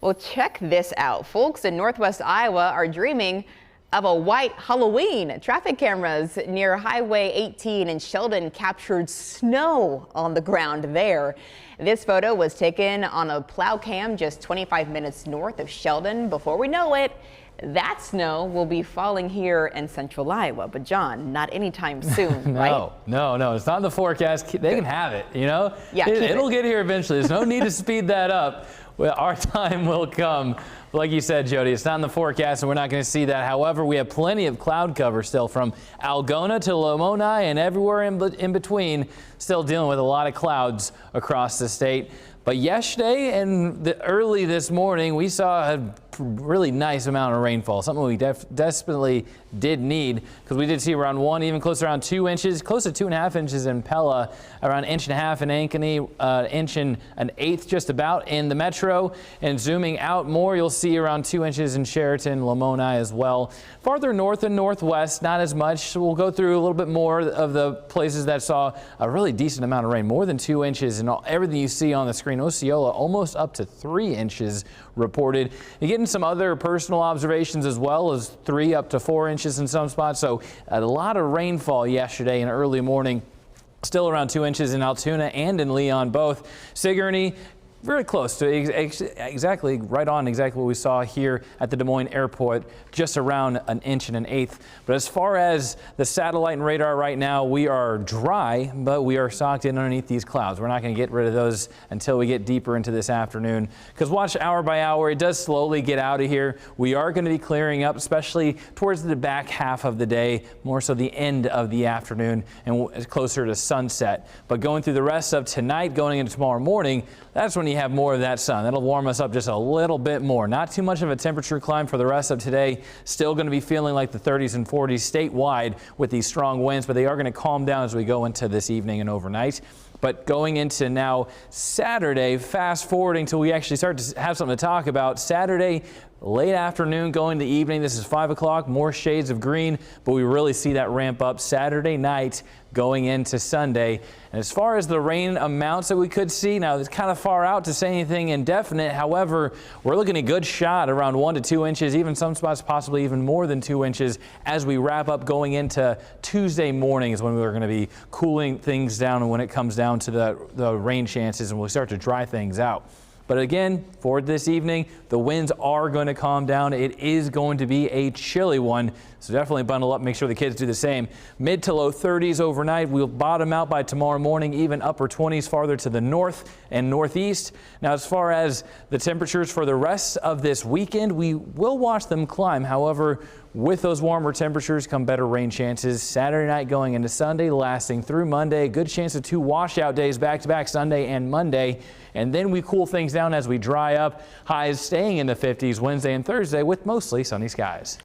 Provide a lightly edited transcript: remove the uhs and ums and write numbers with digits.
Well, check this out. Folks in Northwest Iowa are dreaming of a white Halloween. Traffic cameras near Highway 18 in Sheldon captured snow on the ground there. This photo was taken on a plow cam just 25 minutes north of Sheldon. Before we know it, that snow will be falling here in central Iowa. But John, not anytime soon, right? No, it's not in the forecast. They can have it, you know? Yeah, it'll get here eventually. There's no need to speed that up. Well, our time will come. Like you said, Jody, it's not in the forecast and we're not going to see that. However, we have plenty of cloud cover still from Algona to Lamoni and everywhere in between, still dealing with a lot of clouds across the state. But yesterday and early this morning, we saw a really nice amount of rainfall, something we desperately did need, because we did see around 1, even close to around 2 inches, close to 2.5 inches in Pella, around 1.5 in Ankeny, inch and an eighth just about in the metro. And zooming out more, you'll see around 2 inches in Sheraton, Lamoni as well. Farther north and northwest, not as much. So we'll go through a little bit more of the places that saw a really decent amount of rain, more than 2 inches, and everything you see on the screen. Osceola almost up to 3 inches reported. You're getting some other personal observations as well as 3 up to 4 inches in some spots. So a lot of rainfall yesterday in early morning. Still around 2 inches in Altoona and in Leon both. Sigourney, very close to exactly right on exactly what we saw here at the Des Moines Airport, just around 1 inch and an eighth. But as far as the satellite and radar right now, we are dry, but we are socked in underneath these clouds. We're not going to get rid of those until we get deeper into this afternoon, because watch hour by hour, it does slowly get out of here. We are going to be clearing up, especially towards the back half of the day, more so the end of the afternoon and closer to sunset. But going through the rest of tonight, going into tomorrow morning, that's when you have more of that sun. That'll warm us up just a little bit more. Not too much of a temperature climb for the rest of today. Still going to be feeling like the 30s and 40s statewide with these strong winds, but they are going to calm down as we go into this evening and overnight. But going into now Saturday, fast forwarding till we actually start to have something to talk about. Saturday, late afternoon going to evening. This is 5 o'clock, more shades of green, but we really see that ramp up Saturday night going into Sunday. And as far as the rain amounts that we could see, now it's kind of far out to say anything indefinite. However, we're looking at a good shot around 1 to 2 inches, even some spots possibly even more than 2 inches as we wrap up going into Tuesday morning is when we're going to be cooling things down and when it comes down to the rain chances and we'll start to dry things out. But again, for this evening, the winds are going to calm down. It is going to be a chilly one, so definitely bundle up. Make sure the kids do the same. Mid to low 30s overnight. We'll bottom out by tomorrow morning, even upper 20s farther to the north and northeast. Now, as far as the temperatures for the rest of this weekend, we will watch them climb. However, with those warmer temperatures come better rain chances. Saturday night going into Sunday, lasting through Monday. Good chance of 2 washout days back-to-back Sunday and Monday. And then we cool things down as we dry up. Highs staying in the 50s Wednesday and Thursday with mostly sunny skies.